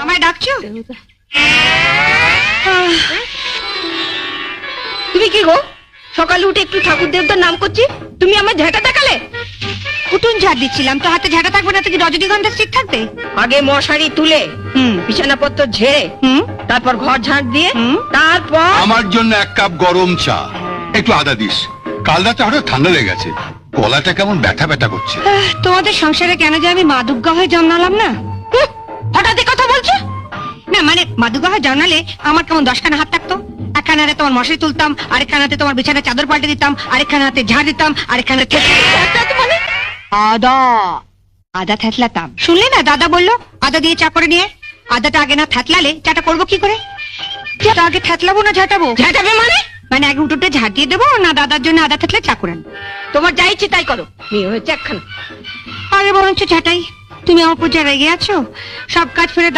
আমায় ডাকছো? তুমি কি গো, সকালে উঠে একটু ঠাকুর দেবতার নাম করছি, তুমি আমার ঝাঁটা দেখালে? উঠুন ঝাড় দিচ্ছিলাম, তো হাতে ঝাঁটা থাকবে না তো কি রজনীগন্ধা স্টিক থাকবে? আগে মশারি তুলে বিছানাপত্র ঝেড়ে তারপর ঘর ঝাঁট দিয়ে তারপর আমার জন্য 1 কাপ গরম চা, একটু আদা দিস। কাল রাতে হঠাৎ ঠান্ডা লেগে গেছে, গলাটা কেমন ব্যথা ব্যথা করছে। তোমাদের সংসারে কেন যে আমি মা দুর্গা হয়ে জন্মালাম না? হঠাৎ এই কথা বলছো? না মানে মা দুর্গা হয়ে জন্মালে আমার কেমন 10খানা হাত থাকতো। একখানা হাতে তোমার মশারি তুলতাম, আরেকখানাতে তোমার বিছানার চাদর পাল্টে দিতাম, আরেকখানা হাতে ঝাড় দিতাম, আরেকখানা মানে আদা আদা থেতলাতাম। শুনলে না, দাদা বললো আদা দিয়ে চা করে নিয়ে। আদাটা আগে না থেতলালে চাটা করবো কি করে? চাটা আগে থেতলাবো না ঝাঁটাবো? ঝাঁটাবে মানে মানে আগে উঠোতে ঝাঁটিয়ে দেবো না দাদার জন্য আদা থেতলে চা করেন? তোমার যা ইচ্ছে তাই করো, মেয়ে হয়েছে একখানা। আরে বরঞ্চ ঝাঁটাই, তুমি আমার পূজা রেগে আছো, সব কাজ ফেলে